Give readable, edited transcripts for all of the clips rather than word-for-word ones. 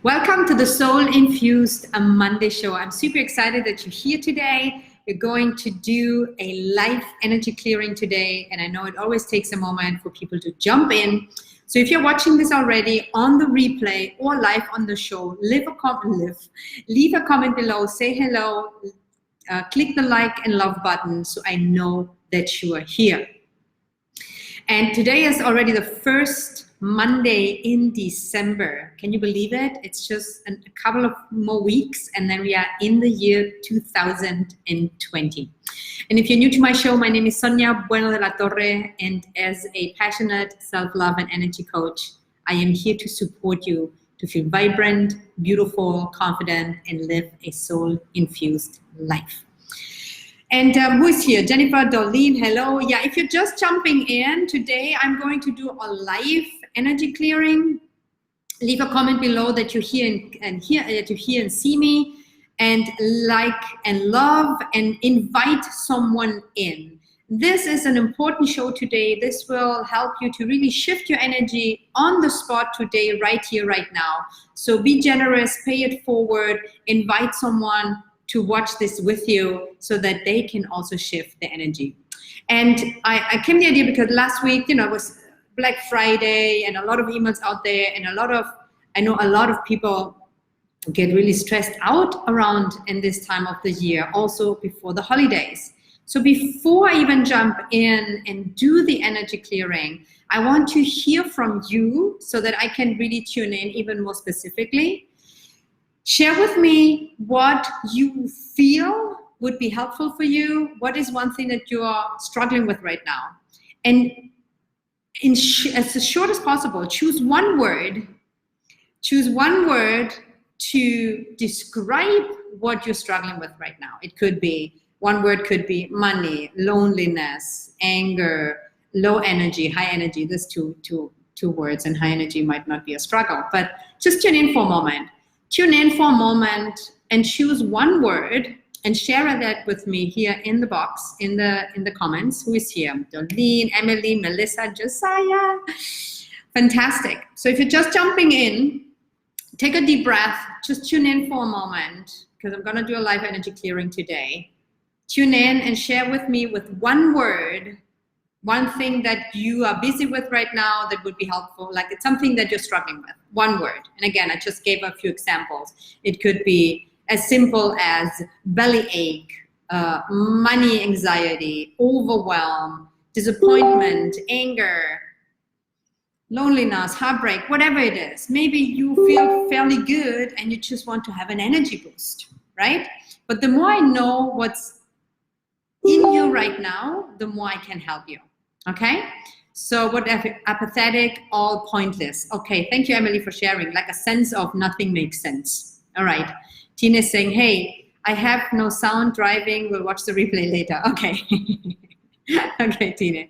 Welcome to the Soul Infused Monday Show. I'm super excited that you're here today. We're going to do a live energy clearing today, and I know it always takes a moment for people to jump in. So if you're watching this already on the replay or live on the show, leave a comment below, say hello, click the like and love button so I know that you are here. And today is already the first Monday in December. Can you believe it? It's just a couple of more weeks and then we are in the year 2020. And if you're new to my show, my name is Sonia Bueno de la Torre, and as a passionate self-love and energy coach, I am here to support you to feel vibrant, beautiful, confident, and live a soul-infused life. And who is here? Jennifer, Darlene, hello. Yeah, if you're just jumping in, today I'm going to do a live energy clearing. Leave a comment below that you're here and see me, and like and love and invite someone in. This is an important show today. This will help you to really shift your energy on the spot today, right here, right now. So be generous, pay it forward, invite someone to watch this with you so that they can also shift the energy. And I came to the idea because last week, it was Black Friday and a lot of emails out there, and I know a lot of people get really stressed out around in this time of the year, also before the holidays. So before I even jump in and do the energy clearing, I want to hear from you so that I can really tune in even more specifically. Share with me what you feel would be helpful for you. What is one thing that you are struggling with right now? And as short as possible, choose one word to describe what you're struggling with right now. It could be, one word could be money, loneliness, anger, low energy, high energy. There's two words, and high energy might not be a struggle, but just tune in for a moment. Tune in for a moment and choose one word and share that with me here in the box, in the comments. Who is here? Darlene, Emily, Melissa, Josiah. Fantastic. So if you're just jumping in, take a deep breath. Just tune in for a moment because I'm going to do a live energy clearing today. Tune in and share with me with one word, one thing that you are busy with right now that would be helpful, like it's something that you're struggling with, one word. And again, I just gave a few examples. It could be as simple as bellyache, money anxiety, overwhelm, disappointment, anger, loneliness, heartbreak, whatever it is. Maybe you feel fairly good and you just want to have an energy boost, right? But the more I know what's in you right now, the more I can help you. Okay, so whatever, apathetic, all pointless. Okay, thank you, Emily, for sharing. Like a sense of nothing makes sense. All right, Tina is saying, hey, I have no sound driving. We'll watch the replay later. Okay, okay, Tina.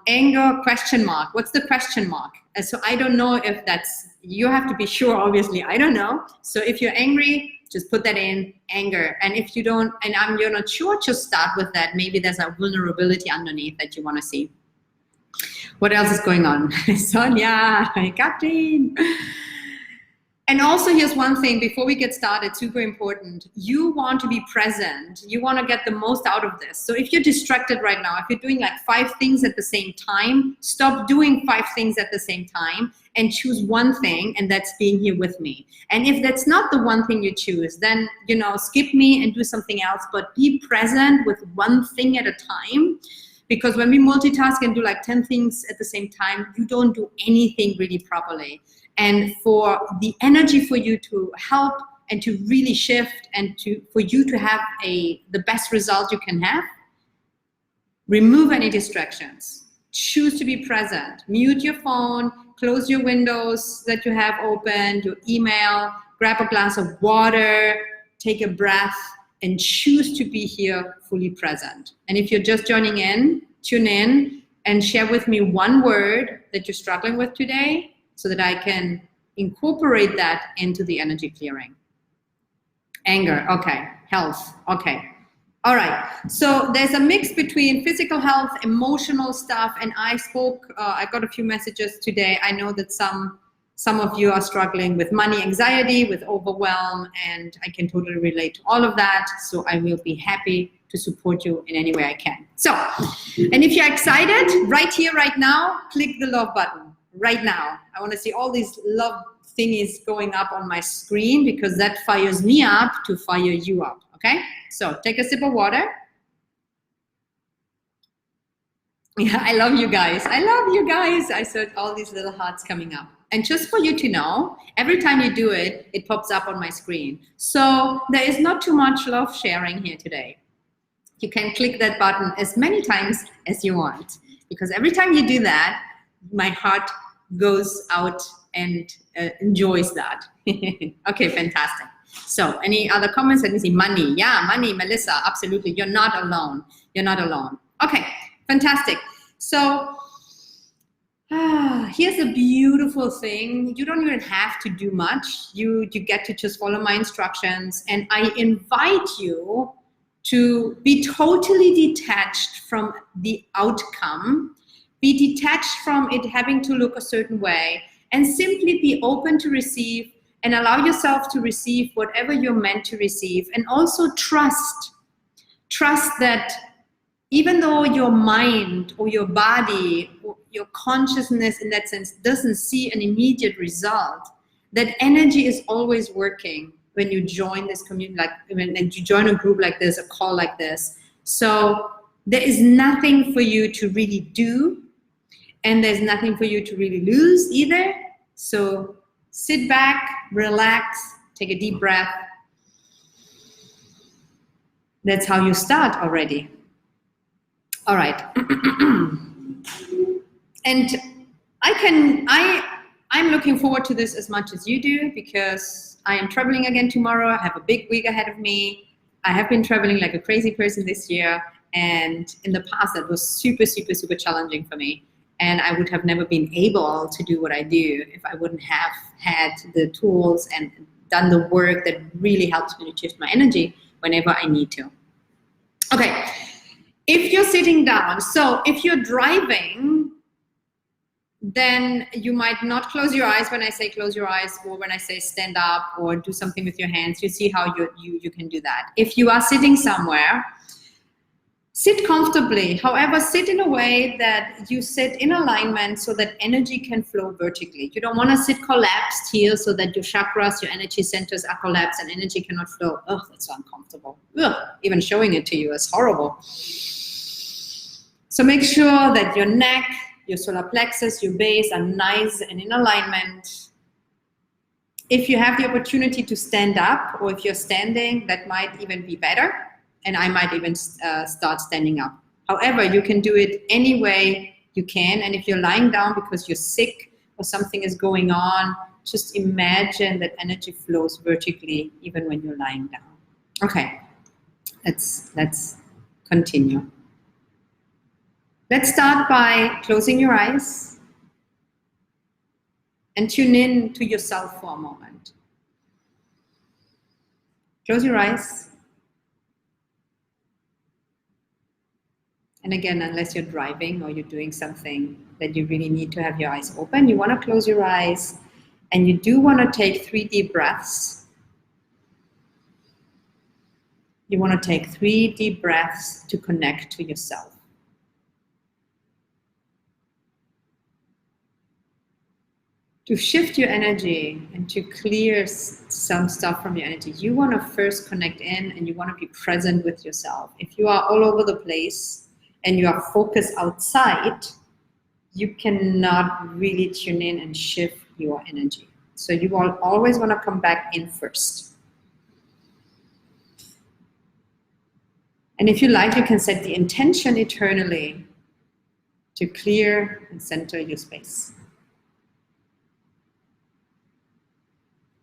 Anger, question mark. What's the question mark? So I don't know if that's, you have to be sure, obviously. I don't know. So if you're angry, just put that in, anger. And if you don't, and you're not sure, just start with that. Maybe there's a vulnerability underneath that you want to see. What else is going on? Sonia, Katrin. And also here's one thing before we get started, super important. You want to be present. You want to get the most out of this. So if you're distracted right now, if you're doing like 5 things at the same time, stop doing 5 things at the same time and choose one thing, and that's being here with me. And if that's not the one thing you choose, then, skip me and do something else, but be present with one thing at a time. Because when we multitask and do like 10 things at the same time, you don't do anything really properly. And for the energy for you to help and to really shift and for you to have the best result you can have, remove any distractions. Choose to be present. Mute your phone, close your windows that you have open, your email, grab a glass of water, take a breath, and choose to be here fully present. And if you're just joining in, tune in and share with me one word that you're struggling with today so that I can incorporate that into the energy clearing. Anger, okay. Health, okay. All right, so there's a mix between physical health, emotional stuff, and I got a few messages today. I know that some Some of you are struggling with money anxiety, with overwhelm, and I can totally relate to all of that. So I will be happy to support you in any way I can. So, and if you're excited, right here, right now, click the love button right now. I want to see all these love thingies going up on my screen because that fires me up to fire you up, okay? So take a sip of water. Yeah, I love you guys. I love you guys. I saw all these little hearts coming up. And just for you to know, every time you do it, it pops up on my screen. So there is not too much love sharing here today. You can click that button as many times as you want, because every time you do that, my heart goes out and enjoys that. Okay, fantastic. So any other comments? Let me see. Money. Yeah, money, Melissa, absolutely. You're not alone. You're not alone. Okay, fantastic. So here's a beautiful thing. You don't even have to do much. You get to just follow my instructions. And I invite you to be totally detached from the outcome, be detached from it having to look a certain way, and simply be open to receive and allow yourself to receive whatever you're meant to receive. And also trust that even though your mind or your body or your consciousness in that sense doesn't see an immediate result, that energy is always working when you join this community, like when you join a group like this, a call like this. So there is nothing for you to really do, and there's nothing for you to really lose either. So sit back, relax, take a deep breath. That's how you start already. All right. And I'm looking forward to this as much as you do, because I am traveling again tomorrow. I have a big week ahead of me. I have been traveling like a crazy person this year. And in the past, that was super, super, super challenging for me. And I would have never been able to do what I do if I wouldn't have had the tools and done the work that really helps me to shift my energy whenever I need to. Okay. If you're sitting down, so if you're driving, then you might not close your eyes when I say close your eyes, or when I say stand up or do something with your hands. You see how you can do that. If you are sitting somewhere, sit comfortably. However, sit in a way that you sit in alignment so that energy can flow vertically. You don't want to sit collapsed here so that your chakras, your energy centers are collapsed and energy cannot flow. Oh, that's so uncomfortable. Ugh, even showing it to you is horrible. So make sure that your neck, your solar plexus, your base are nice and in alignment. If you have the opportunity to stand up, or if you're standing, that might even be better. And I might even start standing up. However, you can do it any way you can. And if you're lying down because you're sick or something is going on, just imagine that energy flows vertically even when you're lying down. Okay, let's continue. Let's start by closing your eyes and tune in to yourself for a moment. Close your eyes. And again, unless you're driving or you're doing something that you really need to have your eyes open, you want to close your eyes, and you do want to take 3 deep breaths. You want to take 3 deep breaths to connect to yourself. To shift your energy and to clear some stuff from your energy, you want to first connect in, and you want to be present with yourself. If you are all over the place and you are focused outside, you cannot really tune in and shift your energy. So you will always want to come back in first. And if you like, you can set the intention eternally to clear and center your space.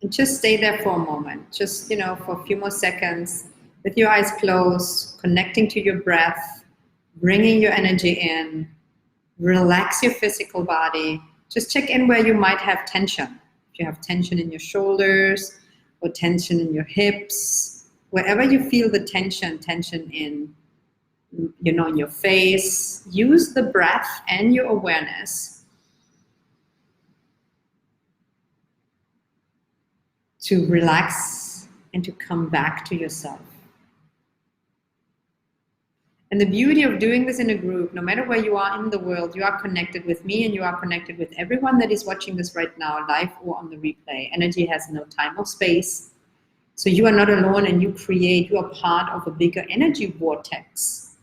And just stay there for a moment, just, for a few more seconds, with your eyes closed, connecting to your breath, bringing your energy in, relax your physical body. Just check in where you might have tension. If you have tension in your shoulders or tension in your hips, wherever you feel the tension in, in your face, use the breath and your awareness to relax and to come back to yourself. And the beauty of doing this in a group, no matter where you are in the world, you are connected with me and you are connected with everyone that is watching this right now, live or on the replay. Energy has no time or space. So you are not alone, and you are part of a bigger energy vortex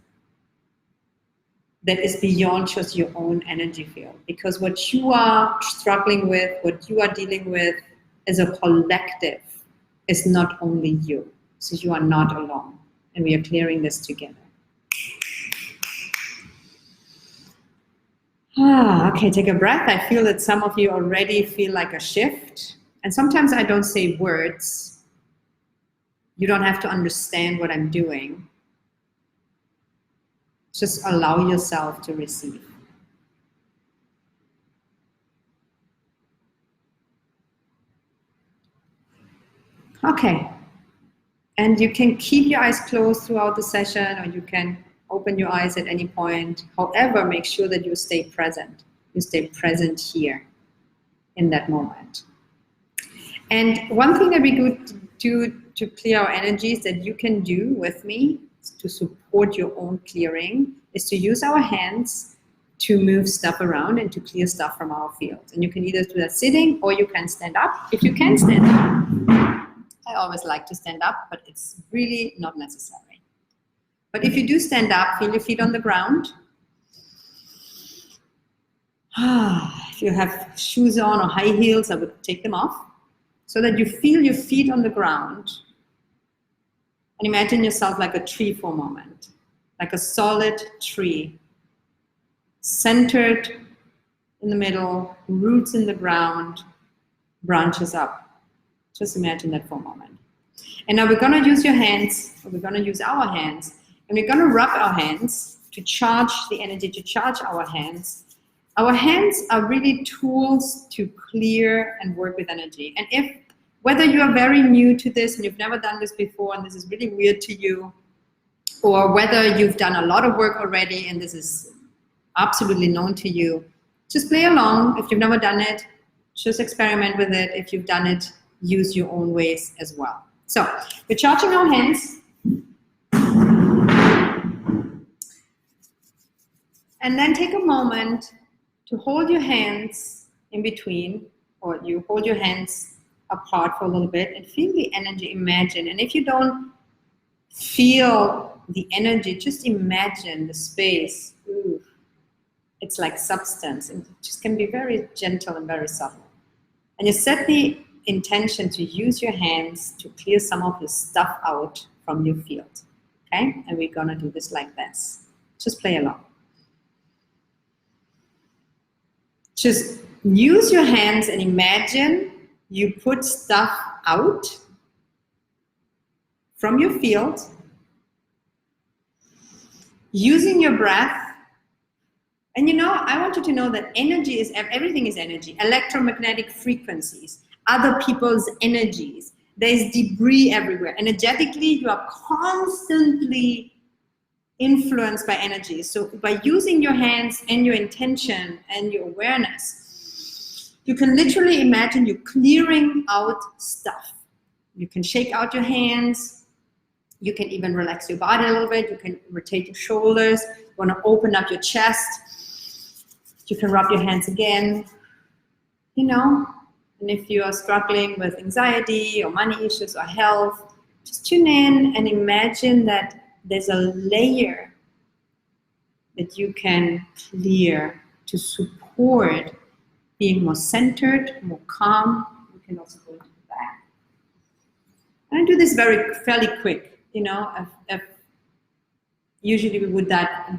that is beyond just your own energy field. Because what you are struggling with, what you are dealing with as a collective is not only you. So you are not alone, and we are clearing this together. Okay, take a breath. I feel that some of you already feel like a shift. And sometimes I don't say words. You don't have to understand what I'm doing. Just allow yourself to receive. Okay. And you can keep your eyes closed throughout the session, or you can open your eyes at any point. However, make sure that you stay present. You stay present here in that moment. And one thing that we could do to clear our energies that you can do with me to support your own clearing is to use our hands to move stuff around and to clear stuff from our field. And you can either do that sitting, or you can stand up. If you can stand up, I always like to stand up, but it's really not necessary. But if you do stand up, feel your feet on the ground. If you have shoes on or high heels, I would take them off so that you feel your feet on the ground. And imagine yourself like a tree for a moment, like a solid tree, centered in the middle, roots in the ground, branches up. Just imagine that for a moment. And now we're going to use your hands, or we're going to use our hands, and we're going to rub our hands to charge the energy, to charge our hands. Our hands are really tools to clear and work with energy. And whether you are very new to this and you've never done this before and this is really weird to you, or whether you've done a lot of work already and this is absolutely known to you, just play along. If you've never done it, just experiment with it. If you've done it, use your own ways as well. So we're charging our hands. And then take a moment to hold your hands in between, or you hold your hands apart for a little bit and feel the energy, imagine. And if you don't feel the energy, just imagine the space. Ooh, it's like substance, and it just can be very gentle and very subtle. And you set the intention to use your hands to clear some of the stuff out from your field. Okay? And we're gonna do this like this. Just play along. Just use your hands and imagine you put stuff out from your field, using your breath. And I want you to know that energy is, everything is energy, electromagnetic frequencies, other people's energies. There's debris everywhere. Energetically, you are constantly influenced by energy. So by using your hands and your intention and your awareness, you can literally imagine you clearing out stuff. You can shake out your hands. You can even relax your body a little bit. You can rotate your shoulders. You want to open up your chest. You can rub your hands again, And if you are struggling with anxiety or money issues or health, just tune in and imagine that there's a layer that you can clear to support being more centered, more calm. You can also go to the back. And I do this fairly quick, if usually we would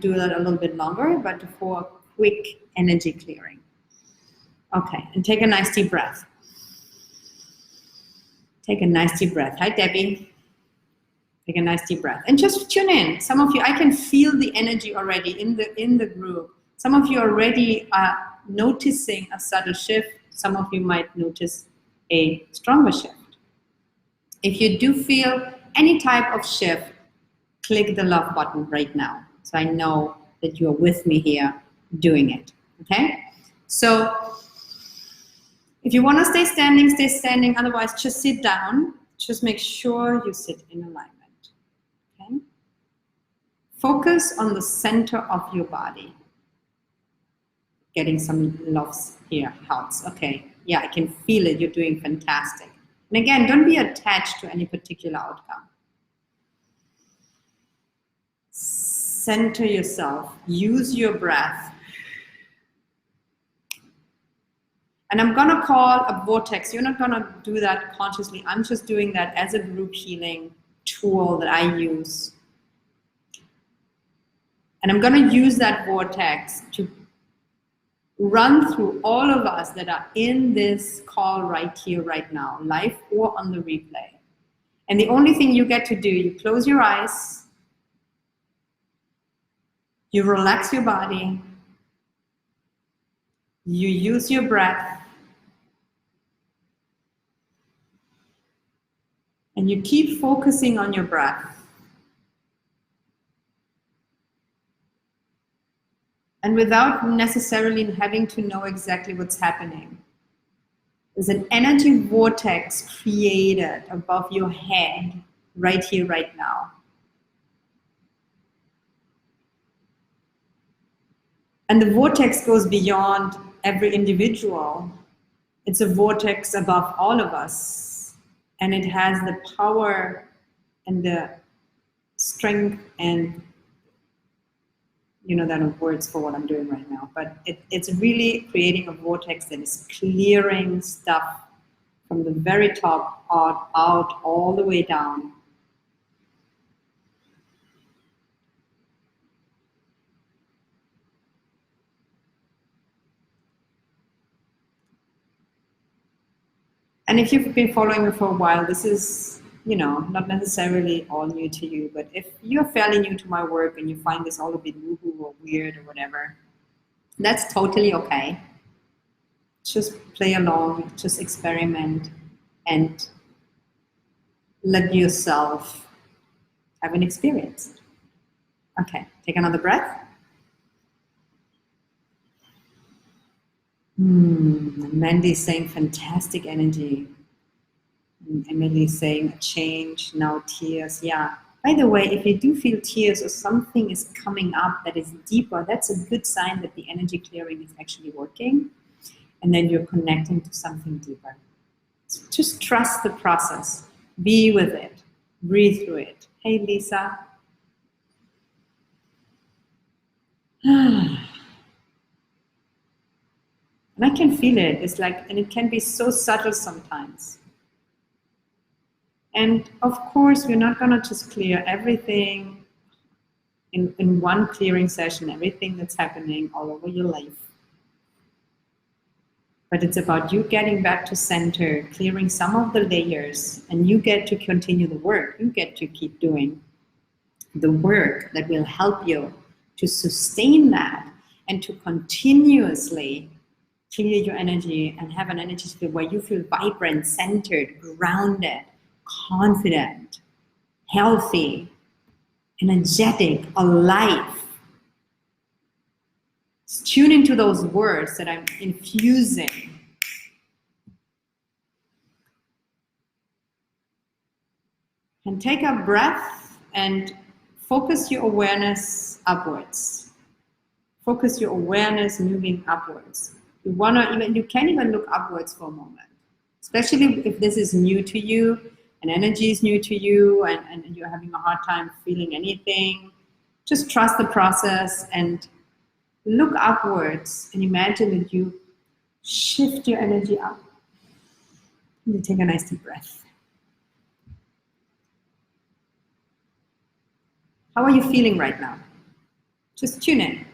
do that a little bit longer, but for a quick energy clearing. Okay, and take a nice deep breath. Take a nice deep breath. Hi, Debbie. Take a nice deep breath. And just tune in. Some of you, I can feel the energy already in the group. Some of you already are noticing a subtle shift. Some of you might notice a stronger shift. If you do feel any type of shift, click the love button right now. So I know that you are with me here doing it. Okay? So If you want to stay standing, stay standing. Otherwise, just sit down. Just make sure you sit in alignment. Okay? Focus on the center of your body. Getting some loves here helps. Okay, yeah, I can feel it. You're doing fantastic. And again, don't be attached to any particular outcome. Center yourself. Use your breath. And I'm going to call a vortex. You're not going to do that consciously. I'm just doing that as a group healing tool that I use. And I'm going to use that vortex to run through all of us that are in this call right here, right now, live or on the replay. And the only thing you get to do, you close your eyes, you relax your body, you use your breath, and you keep focusing on your breath. And without necessarily having to know exactly what's happening, there's an energy vortex created above your head right here, right now. And the vortex goes beyond every individual. It's a vortex above all of us. And it has the power and the strength and, you know, there are no words for what I'm doing right now, but it's really creating a vortex that is clearing stuff from the very top out all the way down. And if you've been following me for a while, this is, you know, not necessarily all new to you, but if you're fairly new to my work and you find this all a bit woo-woo or weird or whatever, that's totally okay. Just play along, just experiment, and let yourself have an experience. Okay, take another breath. Mandy's saying fantastic energy. And Emily's saying a change, now tears. Yeah. By the way, if you do feel tears or something is coming up that is deeper, that's a good sign that the energy clearing is actually working. And then you're connecting to something deeper. So just trust the process. Be with it. Breathe through it. Hey, Lisa. And I can feel it. It's like, and it can be so subtle sometimes. And of course, we're not going to just clear everything in one clearing session, everything that's happening all over your life. But it's about you getting back to center, clearing some of the layers, and you get to continue the work. You get to keep doing the work that will help you to sustain that and to continuously clear your energy and have an energy field where you feel vibrant, centered, grounded, confident, healthy, energetic, alive. Just tune into those words that I'm infusing. And take a breath and focus your awareness upwards. Focus your awareness moving upwards. You can even look upwards for a moment, especially if this is new to you and energy is new to you and you're having a hard time feeling anything. Just trust the process and look upwards and imagine that you shift your energy up. And you take a nice deep breath. How are you feeling right now? Just tune in.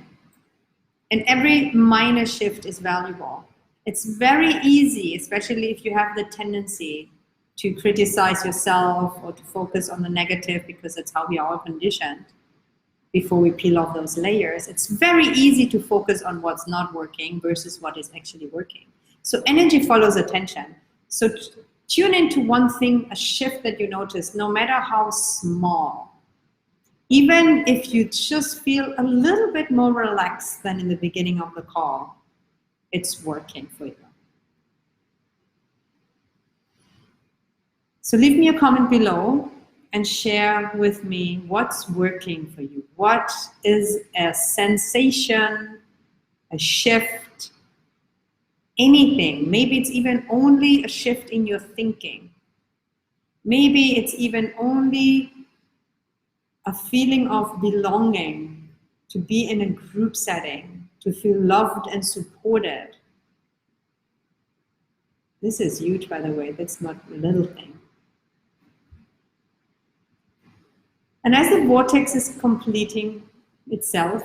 And every minor shift is valuable. It's very easy, especially if you have the tendency to criticize yourself or to focus on the negative, because that's how we are all conditioned before we peel off those layers. It's very easy to focus on what's not working versus what is actually working. So energy follows attention. So tune into one thing, a shift that you notice, no matter how small. Even if you just feel a little bit more relaxed than in the beginning of the call, it's working for you. So leave me a comment below and share with me what's working for you. What is a sensation, a shift, anything. Maybe it's even only a shift in your thinking. Maybe it's even only a feeling of belonging, to be in a group setting, to feel loved and supported. This is huge, by the way. That's not a little thing. And as the vortex is completing itself,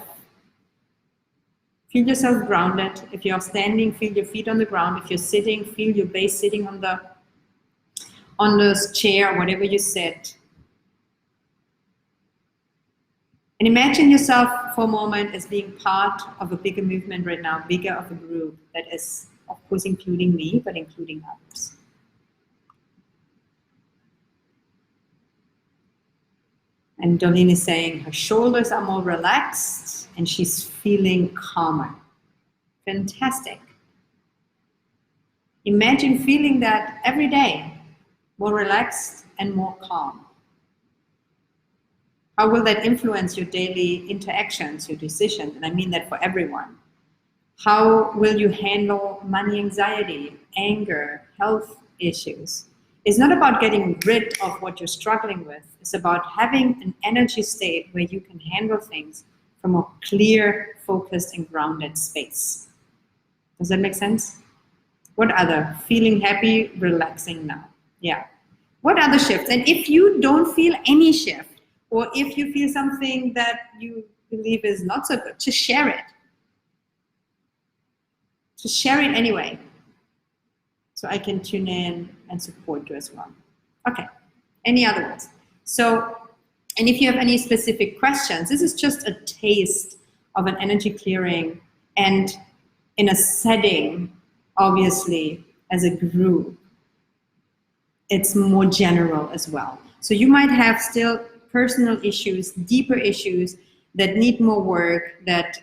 feel yourself grounded. If you're standing, feel your feet on the ground. If you're sitting, feel your base sitting on the chair, whatever you sit. And imagine yourself for a moment as being part of a bigger movement right now, bigger of a group that is, of course, including me, but including others. And Darlene is saying her shoulders are more relaxed and she's feeling calmer. Fantastic. Imagine feeling that every day, more relaxed and more calm. How will that influence your daily interactions, your decisions? And I mean that for everyone. How will you handle money anxiety, anger, health issues? It's not about getting rid of what you're struggling with. It's about having an energy state where you can handle things from a clear, focused, and grounded space. Does that make sense? What other? Feeling happy, relaxing now. Yeah. What other shifts? And if you don't feel any shift, or if you feel something that you believe is not so good, just share it. Just share it anyway, so I can tune in and support you as well. Okay, any other ones? So, and if you have any specific questions, this is just a taste of an energy clearing, and in a setting, obviously, as a group, it's more general as well. So you might have still personal issues, deeper issues that need more work, that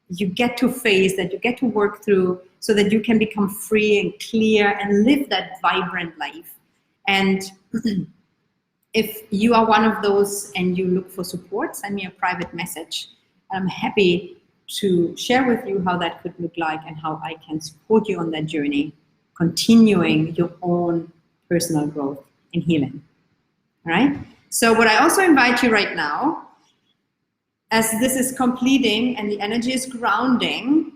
you get to face, that you get to work through, so that you can become free and clear and live that vibrant life. And if you are one of those and you look for support, send me a private message. I'm happy to share with you how that could look like and how I can support you on that journey, continuing your own personal growth and healing. All right? So what I also invite you right now, as this is completing and the energy is grounding,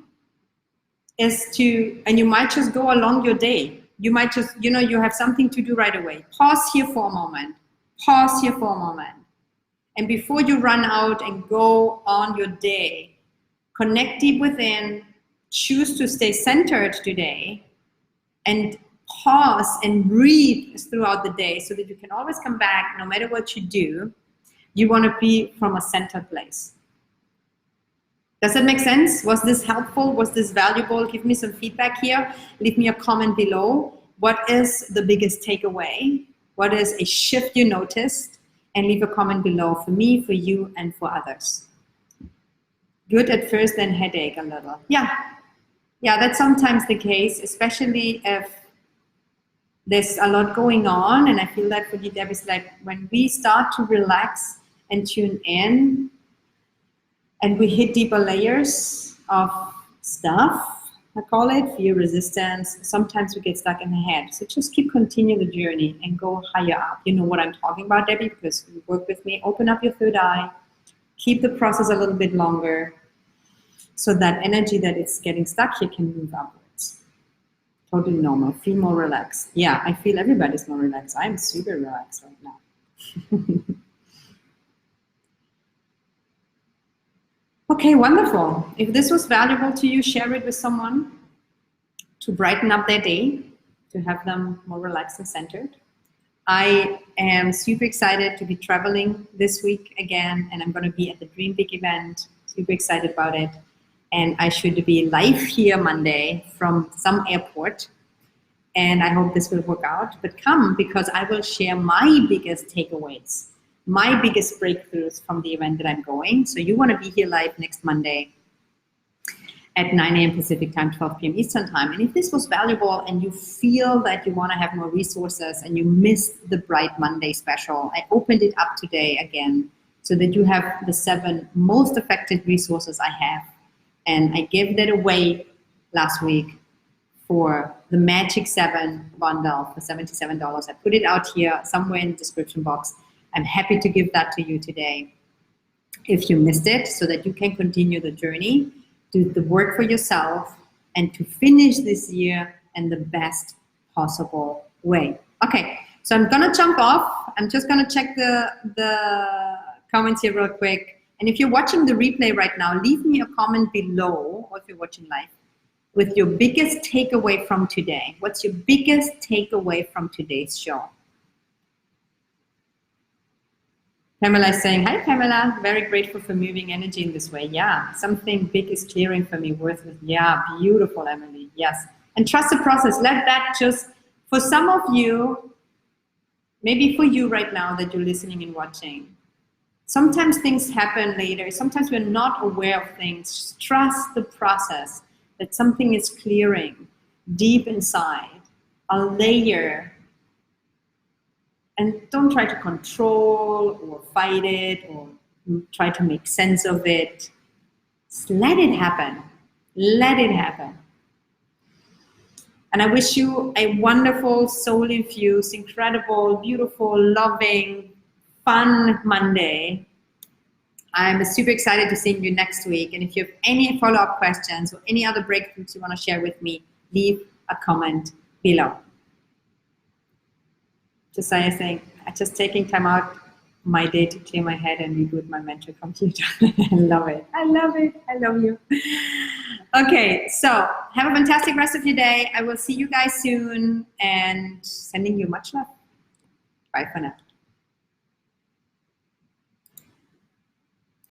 is to, and you might just go along your day. You might just, you have something to do right away. Pause here for a moment. Pause here for a moment. And before you run out and go on your day, connect deep within, choose to stay centered today, and pause and breathe throughout the day so that you can always come back no matter what you do. You want to be from a centered place. Does that make sense? Was this helpful? Was this valuable? Give me some feedback here. Leave me a comment below. What is the biggest takeaway? What is a shift you noticed? And leave a comment below for me, for you, and for others. Good at first, then headache a little. Yeah, that's sometimes the case, especially if there's a lot going on. And I feel that for you, Deb, is like when we start to relax and tune in, and we hit deeper layers of stuff, I call it fear, resistance. Sometimes we get stuck in the head. So just continue the journey and go higher up. You know what I'm talking about, Debbie, because you work with me. Open up your third eye. Keep the process a little bit longer so that energy that is getting stuck here can move upwards. Totally normal. Feel more relaxed. Yeah, I feel everybody's more relaxed. I'm super relaxed right now. Okay, wonderful. If this was valuable to you, share it with someone to brighten up their day, to have them more relaxed and centered. I am super excited to be traveling this week again, and I'm going to be at the Dream Big event. Super excited about it. And I should be live here Monday from some airport. And I hope this will work out. But come, because I will share my biggest takeaways, my biggest breakthroughs from the event that I'm going. So you want to be here live next Monday. at 9 a.m. Pacific time, 12 p.m. Eastern time. And if this was valuable and you feel that you want to have more resources and you missed the Bright Monday special, I opened it up today again so that you have the 7 most effective resources I have. And I gave that away last week for the Magic 7 bundle for $77. I put it out here somewhere in the description box. I'm happy to give that to you today if you missed it, so that you can continue the journey, do the work for yourself, and to finish this year in the best possible way. Okay, so I'm gonna jump off. I'm just gonna check the comments here real quick. And if you're watching the replay right now, leave me a comment below, or if you're watching live, with your biggest takeaway from today. What's your biggest takeaway from today's show? Pamela is saying, hi Pamela, very grateful for moving energy in this way. Yeah, something big is clearing for me, worth it. Yeah, beautiful, Emily, yes. And trust the process. Let that just, for some of you, maybe for you right now that you're listening and watching, sometimes things happen later. Sometimes we're not aware of things. Just trust the process, that something is clearing deep inside, a layer. And don't try to control or fight it or try to make sense of it. Just let it happen. Let it happen. And I wish you a wonderful, soul-infused, incredible, beautiful, loving, fun Monday. I'm super excited to see you next week. And if you have any follow-up questions or any other breakthroughs you want to share with me, leave a comment below. Just saying, just taking time out my day to clear my head and reboot my mental computer. I love it. I love it. I love you. Okay, so have a fantastic rest of your day. I will see you guys soon and sending you much love. Bye for now.